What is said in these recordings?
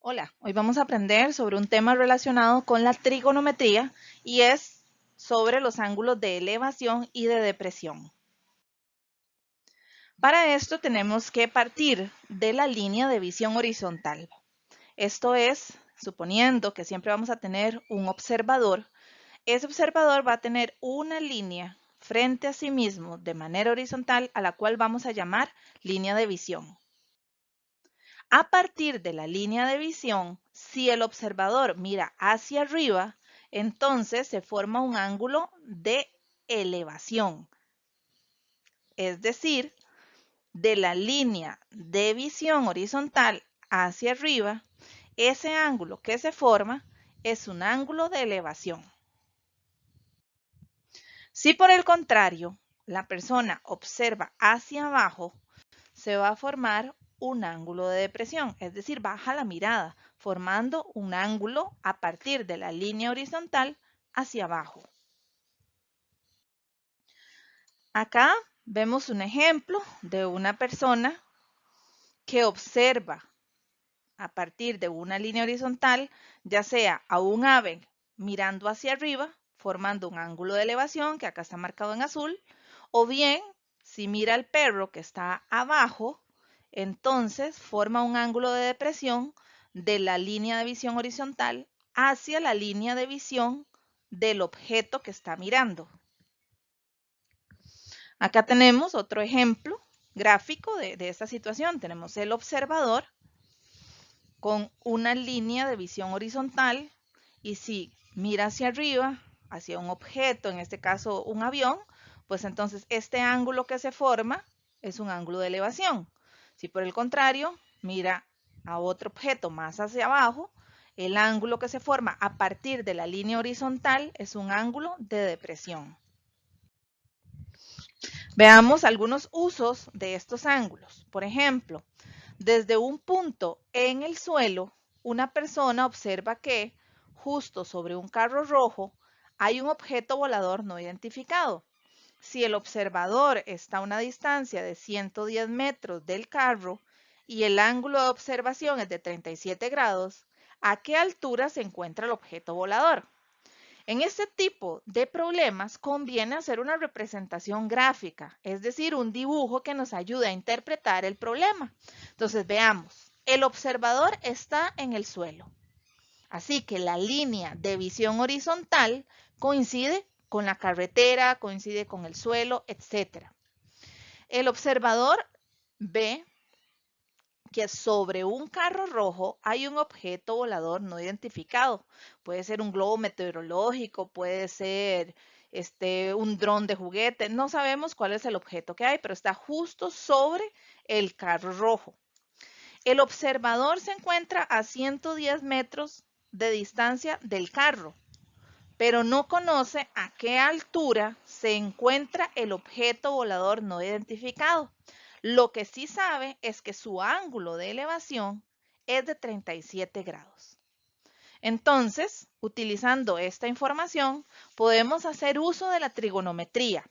Hola, hoy vamos a aprender sobre un tema relacionado con la trigonometría y es sobre los ángulos de elevación y de depresión. Para esto tenemos que partir de la línea de visión horizontal. Esto es, suponiendo que siempre vamos a tener un observador, ese observador va a tener una línea frente a sí mismo de manera horizontal a la cual vamos a llamar línea de visión. A partir de la línea de visión, si el observador mira hacia arriba, entonces se forma un ángulo de elevación. Es decir, de la línea de visión horizontal hacia arriba, ese ángulo que se forma es un ángulo de elevación. Si por el contrario, la persona observa hacia abajo, se va a formar un ángulo de depresión, es decir, baja la mirada, formando un ángulo a partir de la línea horizontal hacia abajo. Acá vemos un ejemplo de una persona que observa a partir de una línea horizontal, ya sea a un ave mirando hacia arriba, formando un ángulo de elevación, que acá está marcado en azul, o bien, si mira al perro que está abajo, entonces forma un ángulo de depresión de la línea de visión horizontal hacia la línea de visión del objeto que está mirando. Acá tenemos otro ejemplo gráfico de esta situación. Tenemos el observador con una línea de visión horizontal y si mira hacia arriba, hacia un objeto, en este caso un avión, pues entonces este ángulo que se forma es un ángulo de elevación. Si por el contrario mira a otro objeto más hacia abajo, el ángulo que se forma a partir de la línea horizontal es un ángulo de depresión. Veamos algunos usos de estos ángulos. Por ejemplo, desde un punto en el suelo, una persona observa que justo sobre un carro rojo hay un objeto volador no identificado. Si el observador está a una distancia de 110 metros del carro y el ángulo de observación es de 37 grados, ¿a qué altura se encuentra el objeto volador? En este tipo de problemas conviene hacer una representación gráfica, es decir, un dibujo que nos ayude a interpretar el problema. Entonces veamos, el observador está en el suelo, así que la línea de visión horizontal coincide con la carretera, coincide con el suelo, etc. El observador ve que sobre un carro rojo hay un objeto volador no identificado. Puede ser un globo meteorológico, puede ser un dron de juguete. No sabemos cuál es el objeto que hay, pero está justo sobre el carro rojo. El observador se encuentra a 110 metros de distancia del carro, pero no conoce a qué altura se encuentra el objeto volador no identificado. Lo que sí sabe es que su ángulo de elevación es de 37 grados. Entonces, utilizando esta información, podemos hacer uso de la trigonometría.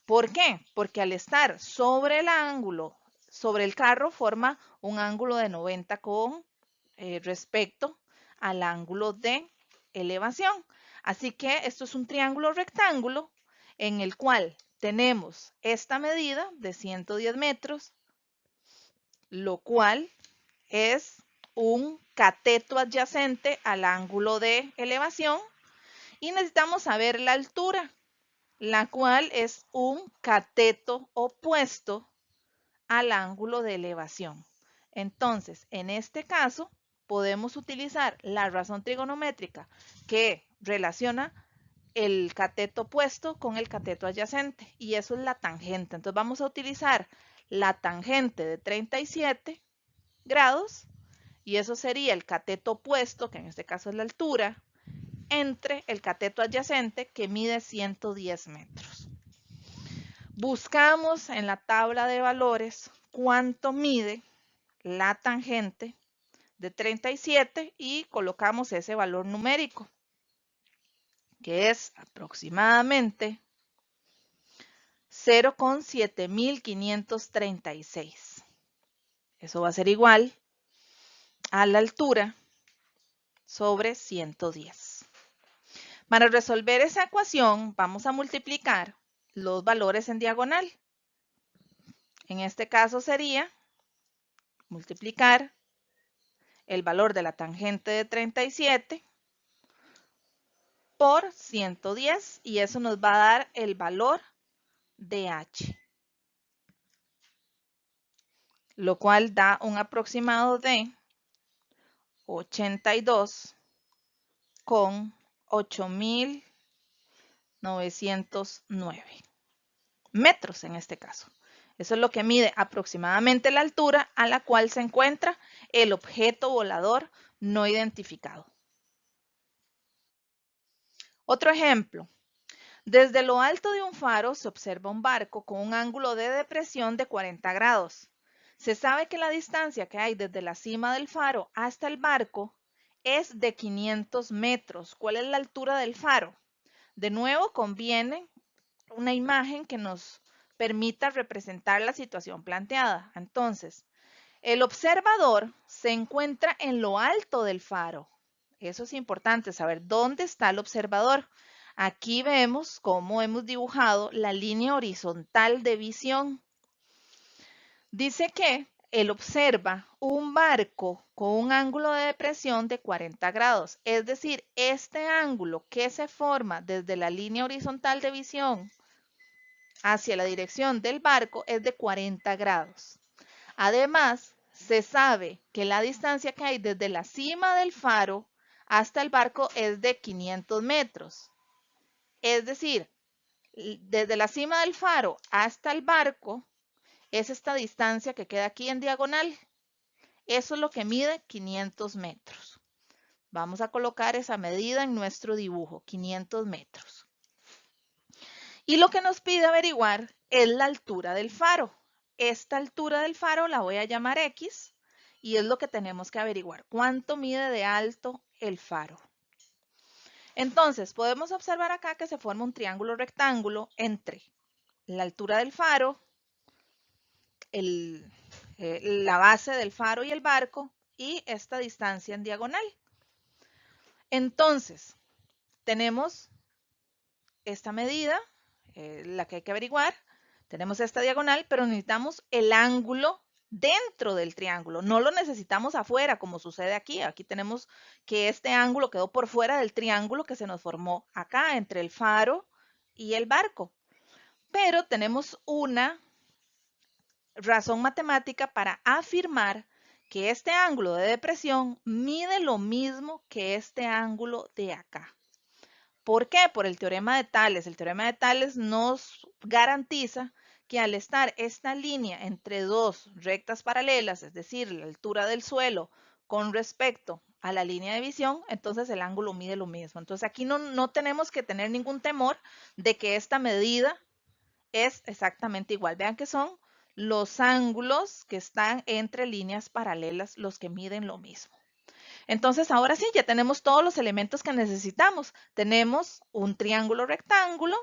¿Por qué? Porque al estar sobre el ángulo, sobre el carro, forma un ángulo de 90 con respecto al ángulo de elevación. Así que esto es un triángulo rectángulo en el cual tenemos esta medida de 110 metros, lo cual es un cateto adyacente al ángulo de elevación y necesitamos saber la altura, la cual es un cateto opuesto al ángulo de elevación. Entonces, en este caso, podemos utilizar la razón trigonométrica que relaciona el cateto opuesto con el cateto adyacente y eso es la tangente. Entonces vamos a utilizar la tangente de 37 grados y eso sería el cateto opuesto, que en este caso es la altura, entre el cateto adyacente que mide 110 metros. Buscamos en la tabla de valores cuánto mide la tangente de 37 y colocamos ese valor numérico, que es aproximadamente 0,7536. Eso va a ser igual a la altura sobre 110. Para resolver esa ecuación, vamos a multiplicar los valores en diagonal. En este caso sería multiplicar el valor de la tangente de 37 por 110 y eso nos va a dar el valor de h, lo cual da un aproximado de 82,8909 metros en este caso. Eso es lo que mide aproximadamente la altura a la cual se encuentra el objeto volador no identificado. Otro ejemplo. Desde lo alto de un faro se observa un barco con un ángulo de depresión de 40 grados. Se sabe que la distancia que hay desde la cima del faro hasta el barco es de 500 metros. ¿Cuál es la altura del faro? De nuevo, conviene una imagen que nos permita representar la situación planteada. Entonces, el observador se encuentra en lo alto del faro. Eso es importante, saber dónde está el observador. Aquí vemos cómo hemos dibujado la línea horizontal de visión. Dice que él observa un barco con un ángulo de depresión de 40 grados. Es decir, este ángulo que se forma desde la línea horizontal de visión hacia la dirección del barco es de 40 grados. Además, se sabe que la distancia que hay desde la cima del faro hasta el barco es de 500 metros. Es decir, desde la cima del faro hasta el barco es esta distancia que queda aquí en diagonal. Eso es lo que mide 500 metros. Vamos a colocar esa medida en nuestro dibujo, 500 metros. Y lo que nos pide averiguar es la altura del faro. Esta altura del faro la voy a llamar X y es lo que tenemos que averiguar. ¿Cuánto mide de alto el faro? Entonces, podemos observar acá que se forma un triángulo rectángulo entre la altura del faro, la base del faro y el barco y esta distancia en diagonal. Entonces, tenemos esta medida, la que hay que averiguar. Tenemos esta diagonal, pero necesitamos el ángulo dentro del triángulo. No lo necesitamos afuera, como sucede aquí. Aquí tenemos que este ángulo quedó por fuera del triángulo que se nos formó acá entre el faro y el barco. Pero tenemos una razón matemática para afirmar que este ángulo de depresión mide lo mismo que este ángulo de acá. ¿Por qué? Por el teorema de Tales. El teorema de Tales nos garantiza que al estar esta línea entre dos rectas paralelas, es decir, la altura del suelo con respecto a la línea de visión, entonces el ángulo mide lo mismo. Entonces aquí no tenemos que tener ningún temor de que esta medida es exactamente igual. Vean que son los ángulos que están entre líneas paralelas los que miden lo mismo. Entonces, ahora sí, ya tenemos todos los elementos que necesitamos. Tenemos un triángulo rectángulo,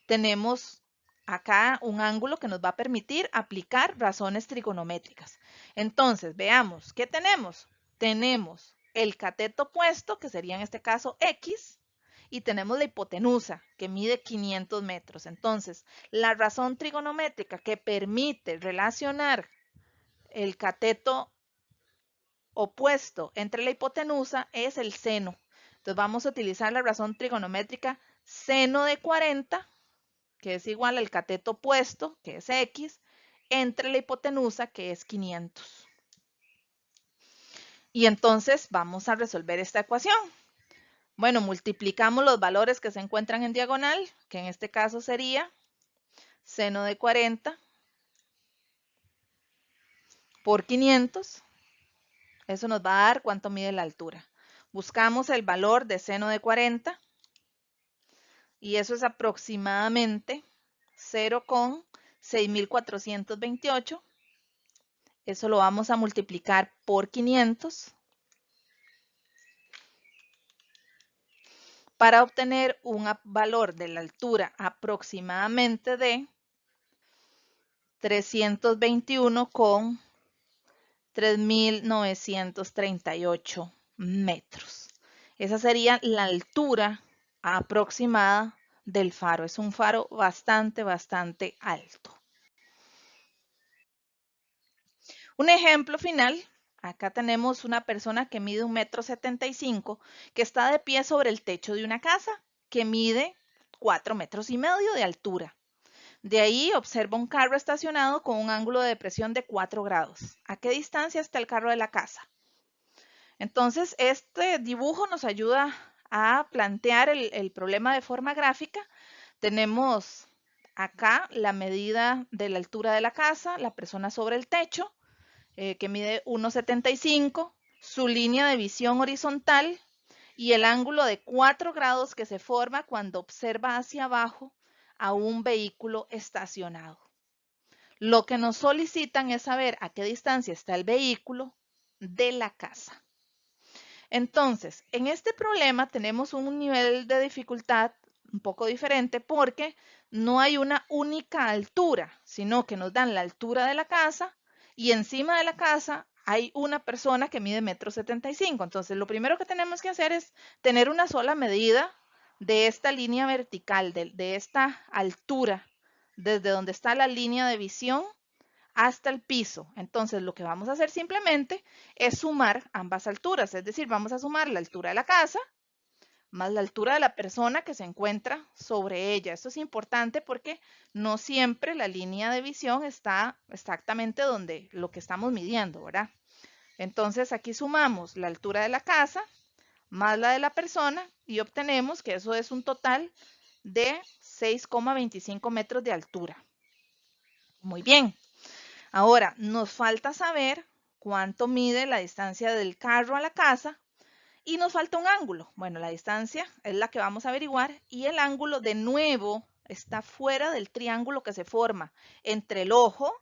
tenemos acá un ángulo que nos va a permitir aplicar razones trigonométricas. Entonces, veamos, ¿qué tenemos? Tenemos el cateto opuesto, que sería en este caso X, y tenemos la hipotenusa, que mide 500 metros. Entonces, la razón trigonométrica que permite relacionar el cateto opuesto entre la hipotenusa es el seno. Entonces vamos a utilizar la razón trigonométrica seno de 40, que es igual al cateto opuesto, que es X, entre la hipotenusa, que es 500. Y entonces vamos a resolver esta ecuación. Bueno, multiplicamos los valores que se encuentran en diagonal, que en este caso sería seno de 40 por 500. Eso nos va a dar cuánto mide la altura. Buscamos el valor de seno de 40 y eso es aproximadamente 0,6428. Eso lo vamos a multiplicar por 500 para obtener un valor de la altura aproximadamente de 321,3938 metros. Esa sería la altura aproximada del faro. Es un faro bastante alto. Un ejemplo final. Acá tenemos una persona que mide 1,75 m, que está de pie sobre el techo de una casa que mide 4,5 m de altura. De ahí observa un carro estacionado con un ángulo de depresión de 4 grados. ¿A qué distancia está el carro de la casa? Entonces, este dibujo nos ayuda a plantear el problema de forma gráfica. Tenemos acá la medida de la altura de la casa, la persona sobre el techo, que mide 1,75, su línea de visión horizontal y el ángulo de 4 grados que se forma cuando observa hacia abajo a un vehículo estacionado. Lo que nos solicitan es saber a qué distancia está el vehículo de la casa. Entonces, en este problema tenemos un nivel de dificultad un poco diferente porque no hay una única altura, sino que nos dan la altura de la casa y encima de la casa hay una persona que mide 1,75 m. Entonces, lo primero que tenemos que hacer es tener una sola medida de esta línea vertical, de esta altura, desde donde está la línea de visión hasta el piso. Entonces, lo que vamos a hacer simplemente es sumar ambas alturas, es decir, vamos a sumar la altura de la casa más la altura de la persona que se encuentra sobre ella. Esto es importante porque no siempre la línea de visión está exactamente donde lo que estamos midiendo, ¿verdad? Entonces, aquí sumamos la altura de la casa más la de la persona y obtenemos que eso es un total de 6,25 metros de altura. Muy bien. Ahora, nos falta saber cuánto mide la distancia del carro a la casa y nos falta un ángulo. Bueno, la distancia es la que vamos a averiguar y el ángulo de nuevo está fuera del triángulo que se forma entre el ojo,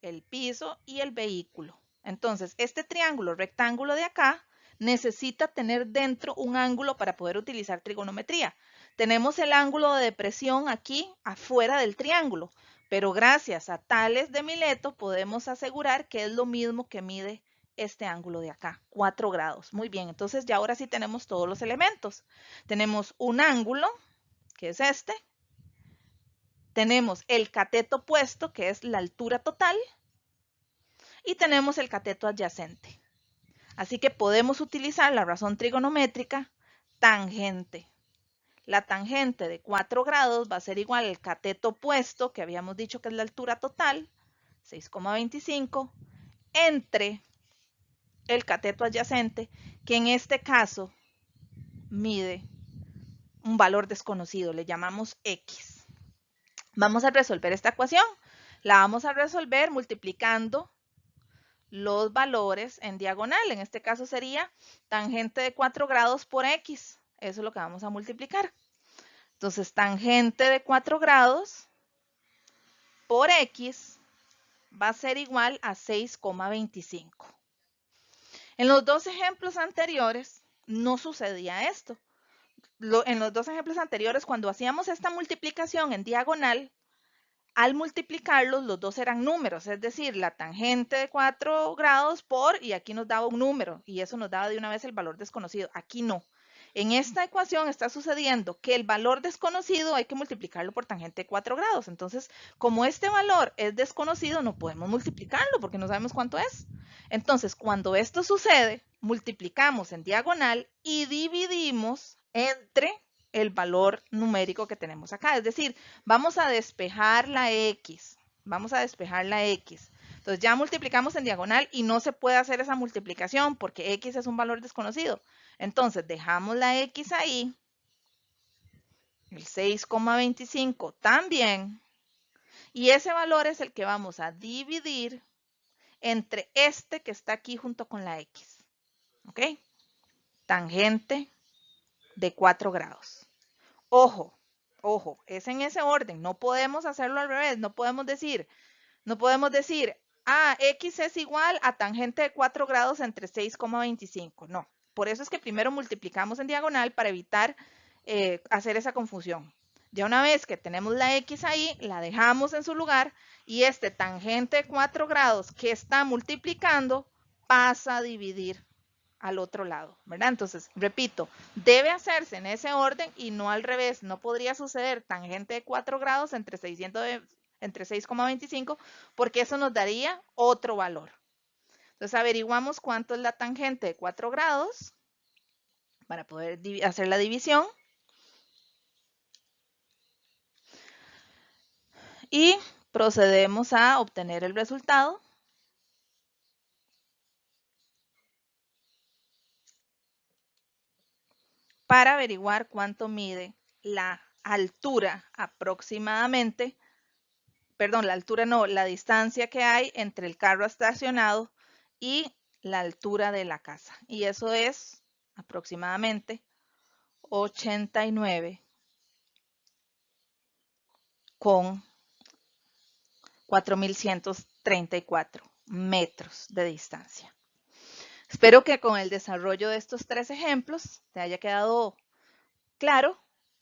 el piso y el vehículo. Entonces, este triángulo rectángulo de acá necesita tener dentro un ángulo para poder utilizar trigonometría. Tenemos el ángulo de depresión aquí afuera del triángulo, pero gracias a Tales de Mileto podemos asegurar que es lo mismo que mide este ángulo de acá, 4 grados. Muy bien, entonces ya ahora sí tenemos todos los elementos. Tenemos un ángulo, que es este. Tenemos el cateto opuesto, que es la altura total. Y tenemos el cateto adyacente. Así que podemos utilizar la razón trigonométrica tangente. La tangente de 4 grados va a ser igual al cateto opuesto, que habíamos dicho que es la altura total, 6,25, entre el cateto adyacente, que en este caso mide un valor desconocido, le llamamos X. Vamos a resolver esta ecuación. La vamos a resolver multiplicando los valores en diagonal. En este caso sería tangente de 4 grados por X. Eso es lo que vamos a multiplicar. Entonces, tangente de 4 grados por X va a ser igual a 6,25. En los dos ejemplos anteriores no sucedía esto. En los dos ejemplos anteriores, cuando hacíamos esta multiplicación en diagonal, al multiplicarlos, los dos eran números, es decir, la tangente de 4 grados por, y aquí nos daba un número, y eso nos daba de una vez el valor desconocido. Aquí no. En esta ecuación está sucediendo que el valor desconocido hay que multiplicarlo por tangente de 4 grados. Entonces, como este valor es desconocido, no podemos multiplicarlo porque no sabemos cuánto es. Entonces, cuando esto sucede, multiplicamos en diagonal y dividimos entre el valor numérico que tenemos acá. Es decir, vamos a despejar la X. Vamos a despejar la X. Entonces ya multiplicamos en diagonal y no se puede hacer esa multiplicación porque X es un valor desconocido. Entonces dejamos la X ahí. El 6,25 también. Y ese valor es el que vamos a dividir entre este que está aquí junto con la X. ¿Ok? Tangente de 4 grados. Ojo, ojo, es en ese orden, no podemos hacerlo al revés, no podemos decir, X es igual a tangente de 4 grados entre 6,25, no. Por eso es que primero multiplicamos en diagonal para evitar hacer esa confusión. Ya una vez que tenemos la X ahí, la dejamos en su lugar y este tangente de 4 grados que está multiplicando pasa a dividir al otro lado, ¿verdad? Entonces, repito, debe hacerse en ese orden y no al revés. No podría suceder tangente de 4 grados entre 6,25 porque eso nos daría otro valor. Entonces, averiguamos cuánto es la tangente de 4 grados para poder hacer la división. Y procedemos a obtener el resultado. Para averiguar cuánto mide la altura aproximadamente, perdón, la altura no, la distancia que hay entre el carro estacionado y la altura de la casa. Y eso es aproximadamente 89 con 4.134 metros de distancia. Espero que con el desarrollo de estos 3 ejemplos te haya quedado claro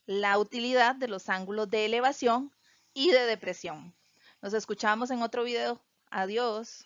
la utilidad de los ángulos de elevación y de depresión. Nos escuchamos en otro video. Adiós.